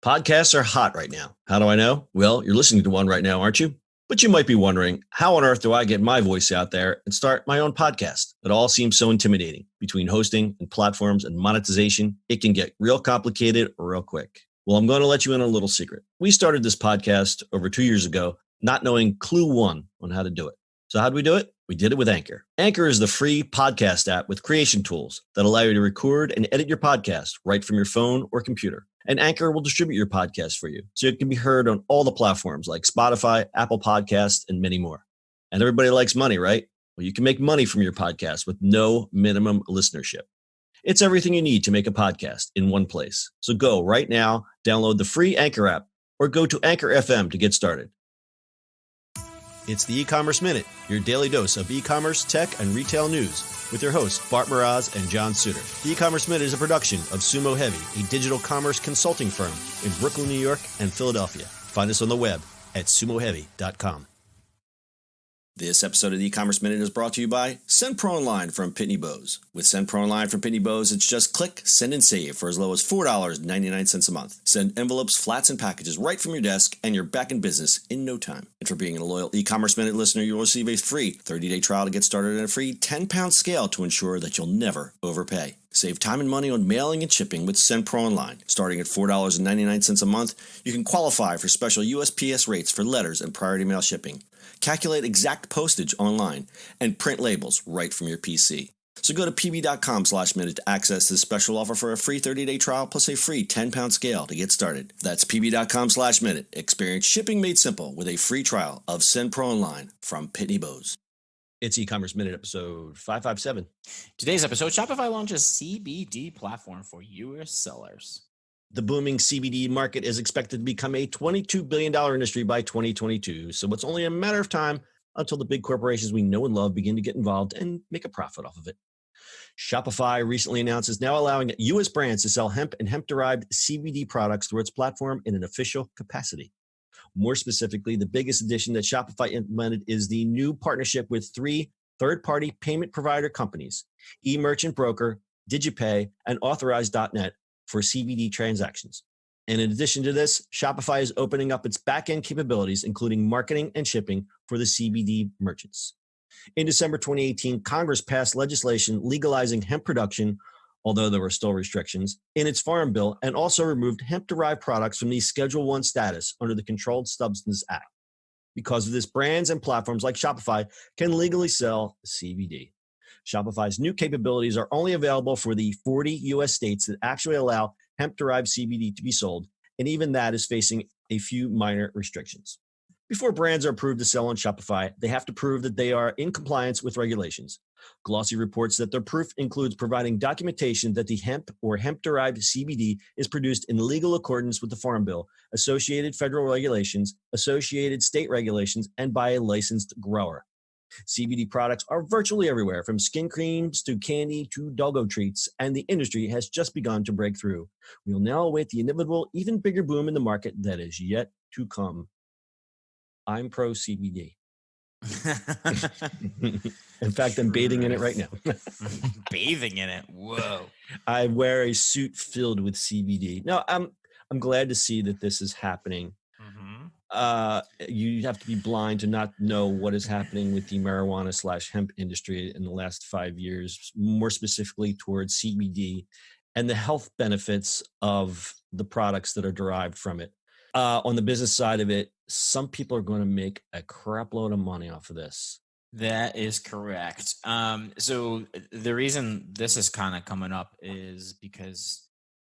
Podcasts are hot right now. How do I know? Well, you're listening to one right now, aren't you? But you might be wondering, how on earth do I get my voice out there and start my own podcast? It all seems so intimidating. Between hosting and platforms and monetization, it can get real complicated real quick. Well, I'm going to let you in on a little secret. We started this podcast over 2 years ago, not knowing clue one on how to do it. So how do we do it? We did it with Anchor. Anchor is the free podcast app with creation tools that allow you to record and edit your podcast right from your phone or computer. And Anchor will distribute your podcast for you, so it can be heard on all the platforms like Spotify, Apple Podcasts, and many more. And everybody likes money, right? Well, you can make money from your podcast with no minimum listenership. It's everything you need to make a podcast in one place. So go right now, download the free Anchor app, or go to Anchor FM to get started. It's the E-Commerce Minute, your daily dose of e-commerce, tech, and retail news with your hosts, Bart Mraz and John Suter. The E-Commerce Minute is a production of Sumo Heavy, a digital commerce consulting firm in Brooklyn, New York, and Philadelphia. Find us on the web at sumoheavy.com. This episode of the E-Commerce Minute is brought to you by Send Pro Online from Pitney Bowes. With Send Pro Online from Pitney Bowes, it's just click, send, and save for as low as $4.99 a month. Send envelopes, flats, and packages right from your desk, and you're back in business in no time. And for being a loyal E-Commerce Minute listener, you'll receive a free 30-day trial to get started and a free 10-pound scale to ensure that you'll never overpay. Save time and money on mailing and shipping with Send Pro Online. Starting at $4.99 a month, you can qualify for special USPS rates for letters and priority mail shipping. Calculate exact postage online, and print labels right from your PC. So go to pb.com/minute to access this special offer for a free 30-day trial plus a free 10-pound scale to get started. That's pb.com/minute. Experience shipping made simple with a free trial of Send Pro Online from Pitney Bowes. It's E-Commerce Minute episode 557. Today's episode, Shopify launches CBD platform for U.S. sellers. The booming CBD market is expected to become a $22 billion industry by 2022, so it's only a matter of time until the big corporations we know and love begin to get involved and make a profit off of it. Shopify recently announced it's now allowing U.S. brands to sell hemp and hemp-derived CBD products through its platform in an official capacity. More specifically, the biggest addition that Shopify implemented is the new partnership with 3 third-party payment provider companies, eMerchant Broker, DigiPay, and Authorize.net, for CBD transactions. And in addition to this, Shopify is opening up its back-end capabilities, including marketing and shipping for the CBD merchants. In December 2018, Congress passed legislation legalizing hemp production, although there were still restrictions, in its farm bill, and also removed hemp-derived products from the Schedule I status under the Controlled Substances Act. Because of this, brands and platforms like Shopify can legally sell CBD. Shopify's new capabilities are only available for the 40 U.S. states that actually allow hemp-derived CBD to be sold, and even that is facing a few minor restrictions. Before brands are approved to sell on Shopify, they have to prove that they are in compliance with regulations. Glossy reports that their proof includes providing documentation that the hemp or hemp-derived CBD is produced in legal accordance with the Farm Bill, associated federal regulations, associated state regulations, and by a licensed grower. CBD products are virtually everywhere, from skin creams to candy to doggo treats, and the industry has just begun to break through. We will now await the inevitable, even bigger boom in the market that is yet to come. I'm pro CBD. In fact, I'm bathing in it right now. Bathing in it? Whoa. I wear a suit filled with CBD. No, I'm glad to see that this is happening. You have to be blind to not know what is happening with the marijuana/hemp industry in the last 5 years, more specifically towards CBD and the health benefits of the products that are derived from it. On the business side of it, some people are going to make a crap load of money off of this. That is correct. So the reason this is kind of coming up is because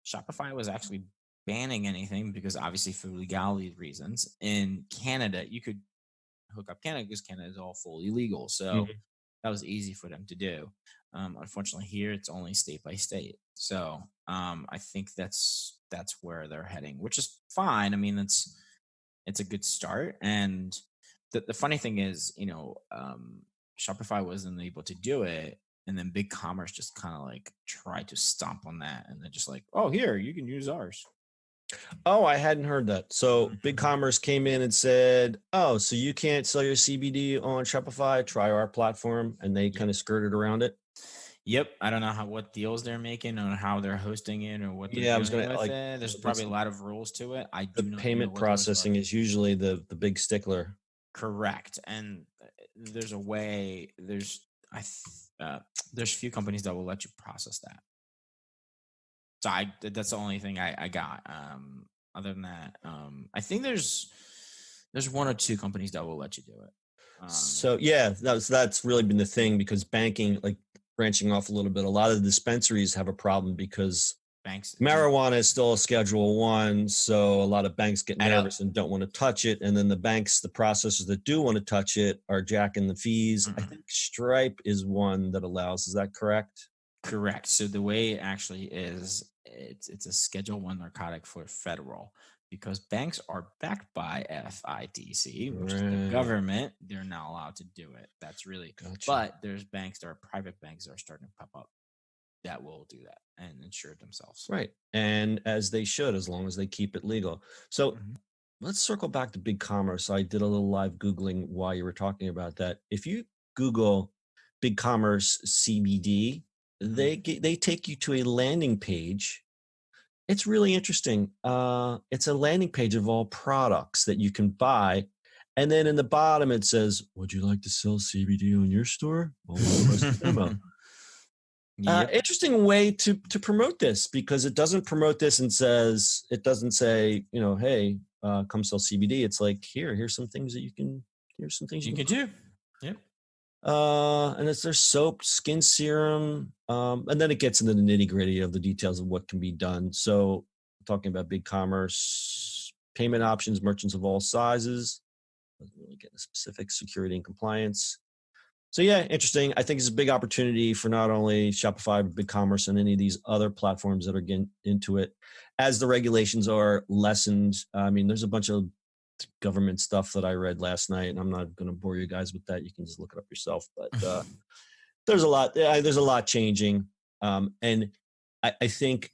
Shopify was actually banning anything because obviously for legality reasons. In Canada, you could hook up Canada because Canada is all fully legal. So that was easy for them to do. Unfortunately here it's only state by state. So I think that's where they're heading, which is fine. I mean, it's a good start. And the funny thing is, Shopify wasn't able to do it. And then BigCommerce just kind of like tried to stomp on that. And they're just like, oh, here, you can use ours. Oh, I hadn't heard that. So BigCommerce came in and said, oh, so you can't sell your CBD on Shopify, try our platform. And they kind of skirted around it. Yep. I don't know what deals they're making or how they're hosting it or what they're Yeah, I was doing gonna with like it. There's what's probably a lot of rules to it. I the do not know payment what those are. processing is usually the big stickler. Correct. And there's a way, there's few companies that will let you process that. So that's the only thing I got. Other than that, I think there's one or two companies that will let you do it. So yeah, that's really been the thing, because banking, like branching off a little bit, a lot of the dispensaries have a problem because Banks marijuana is still a Schedule 1, so a lot of banks get I know. nervous and don't want to touch it. And then the processors that do want to touch it are jacking the fees. I think Stripe is one that allows. Is that correct? Correct. So the way it actually is, it's a Schedule 1 narcotic for federal, because banks are backed by FIDC, which is the government. They're not allowed to do it. That's really Gotcha. But there's banks, there are private banks that are starting to pop up that will do that and insure themselves. Right. And as they should, as long as they keep it legal. So let's circle back to BigCommerce. I did a little live Googling while you were talking about that. If you Google BigCommerce CBD, they take you to a landing page. It's really interesting. It's a landing page of all products that you can buy. And then in the bottom, it says, would you like to sell CBD on your store? Well, request a demo. Interesting way to promote this, because it doesn't promote this and it doesn't say, hey, come sell CBD. It's like, here's some things that you can do. Yep. And there's soap, skin serum, and then it gets into the nitty gritty of the details of what can be done. So talking about BigCommerce, payment options, merchants of all sizes, doesn't really get into specifics, security and compliance. So yeah, interesting. I think it's a big opportunity for not only Shopify, but BigCommerce and any of these other platforms that are getting into it as the regulations are lessened. I mean, there's a bunch of government stuff that I read last night, and I'm not going to bore you guys with that. You can just look it up yourself. But there's a lot changing. And I think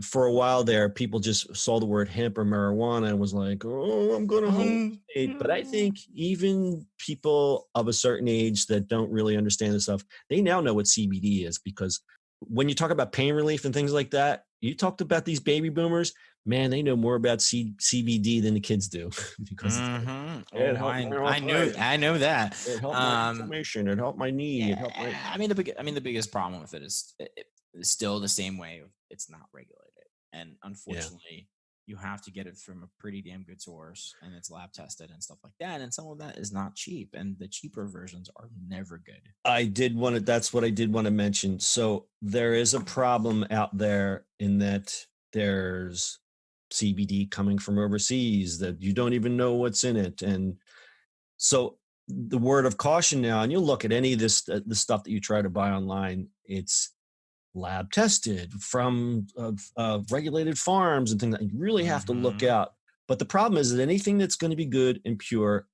for a while there, people just saw the word hemp or marijuana and was like, oh, I'm going to hallucinate. But I think even people of a certain age that don't really understand this stuff, they now know what CBD is, because when you talk about pain relief and things like that, you talked about these baby boomers, man, they know more about CBD than the kids do. Because I know that. It helped my inflammation. It helped my knee. It helped my... I mean, the biggest problem with it is it's still the same way. It's not regulated. And unfortunately, you have to get it from a pretty damn good source, and it's lab tested and stuff like that. And some of that is not cheap, and the cheaper versions are never good. That's what I did want to mention. So there is a problem out there in that there's CBD coming from overseas that you don't even know what's in it. And so the word of caution now, and you'll look at any of this, the stuff that you try to buy online, it's lab tested from regulated farms and things that you really have to look out. But the problem is that anything that's going to be good and pure,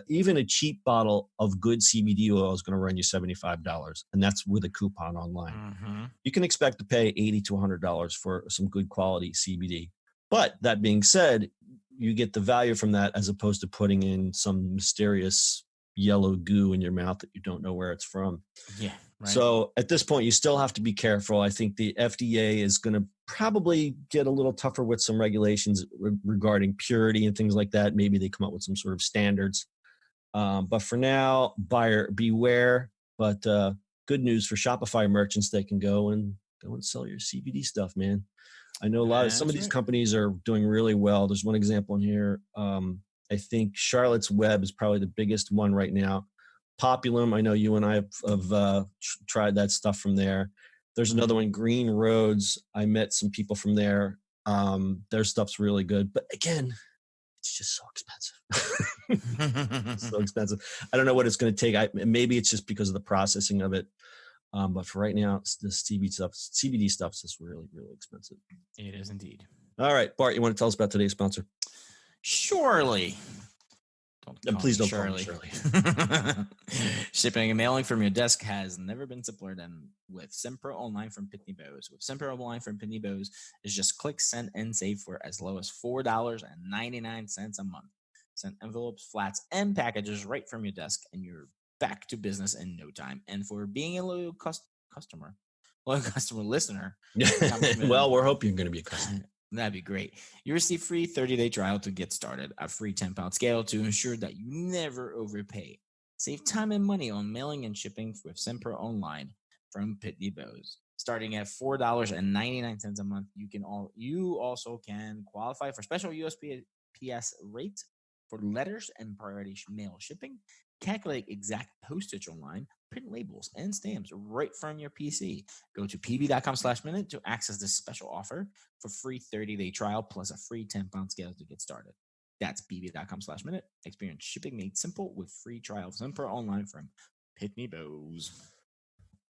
even a cheap bottle of good CBD oil is going to run you $75, and that's with a coupon online. You can expect to pay $80 to $100 for some good quality CBD. But that being said, you get the value from that as opposed to putting in some mysterious yellow goo in your mouth that you don't know where it's from. Yeah. Right. So at this point, you still have to be careful. I think the FDA is going to probably get a little tougher with some regulations regarding purity and things like that. Maybe they come up with some sort of standards. But for now, buyer beware. But good news for Shopify merchants, they can go and sell your CBD stuff, man. I know some of these companies are doing really well. There's one example in here. I think Charlotte's Web is probably the biggest one right now. Populum, I know you and I have tried that stuff from there. There's another one, Green Roads. I met some people from there. Their stuff's really good. But again, it's just so expensive. So expensive. I don't know what it's going to take. Maybe it's just because of the processing of it. But for right now, the CBD stuff is just really, really expensive. It is indeed. All right, Bart, you want to tell us about today's sponsor? Surely. Please don't call me Shirley. Shipping and mailing from your desk has never been simpler than with Sempro Online from Pitney Bowes. With Sempro Online from Pitney Bowes, is just click, send, and save for as low as $4.99 a month. Send envelopes, flats, and packages right from your desk, and your back to business in no time. And for being a loyal customer listener, well, we're hoping you're going to be a customer. That'd be great. You receive free 30-day trial to get started, a free 10-pound scale to ensure that you never overpay. Save time and money on mailing and shipping with Simpra Online from Pitney Bowes. Starting at $4.99 a month, you also can qualify for special USPS rates for letters and priority mail shipping. Calculate exact postage online, print labels and stamps right from your PC. Go to pb.com/minute to access this special offer for free 30-day trial plus a free 10-pound scale to get started. That's pb.com/minute. Experience shipping made simple with free trial of Simpra Online from Pitney Bowes.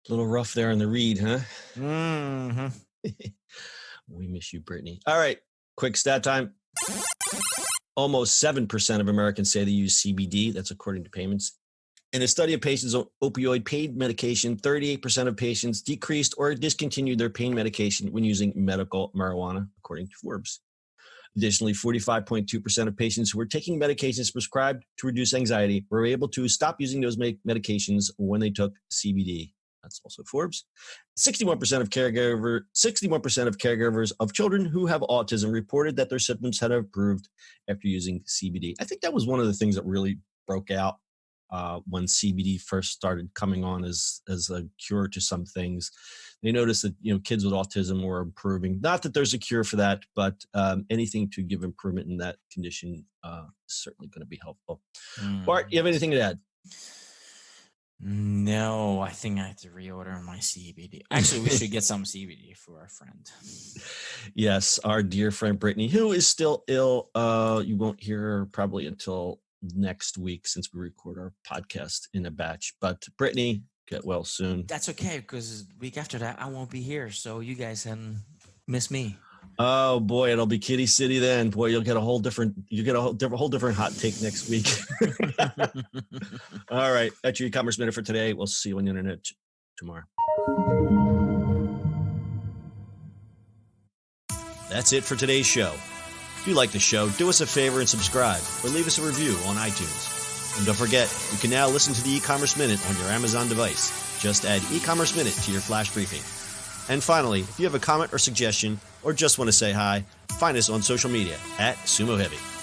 A little rough there on the read, huh? Mm-hmm. We miss you, Brittany. All right, quick stat time. Almost 7% of Americans say they use CBD. That's according to payments. In a study of patients on opioid pain medication, 38% of patients decreased or discontinued their pain medication when using medical marijuana, according to Forbes. Additionally, 45.2% of patients who were taking medications prescribed to reduce anxiety were able to stop using those medications when they took CBD. That's also Forbes. 61% of caregivers of children who have autism reported that their symptoms had improved after using CBD. I think that was one of the things that really broke out when CBD first started coming on as a cure to some things. They noticed that kids with autism were improving. Not that there's a cure for that, but anything to give improvement in that condition is certainly going to be helpful. Bart, you have anything to add? No, I think I have to reorder my CBD. Actually, we should get some CBD for our friend. Yes, our dear friend Brittany, who is still ill. You won't hear her probably until next week since we record our podcast in a batch. But Brittany, get well soon. That's okay, because the week after that, I won't be here. So you guys can miss me. Oh boy, it'll be Kitty City then. Boy, you'll get a whole different hot take next week. All right, that's your e-commerce minute for today. We'll see you on the internet tomorrow. That's it for today's show. If you like the show, do us a favor and subscribe or leave us a review on iTunes. And don't forget, you can now listen to the e-commerce minute on your Amazon device. Just add e-commerce minute to your flash briefing. And finally, if you have a comment or suggestion or just want to say hi, find us on social media @SumoHeavy.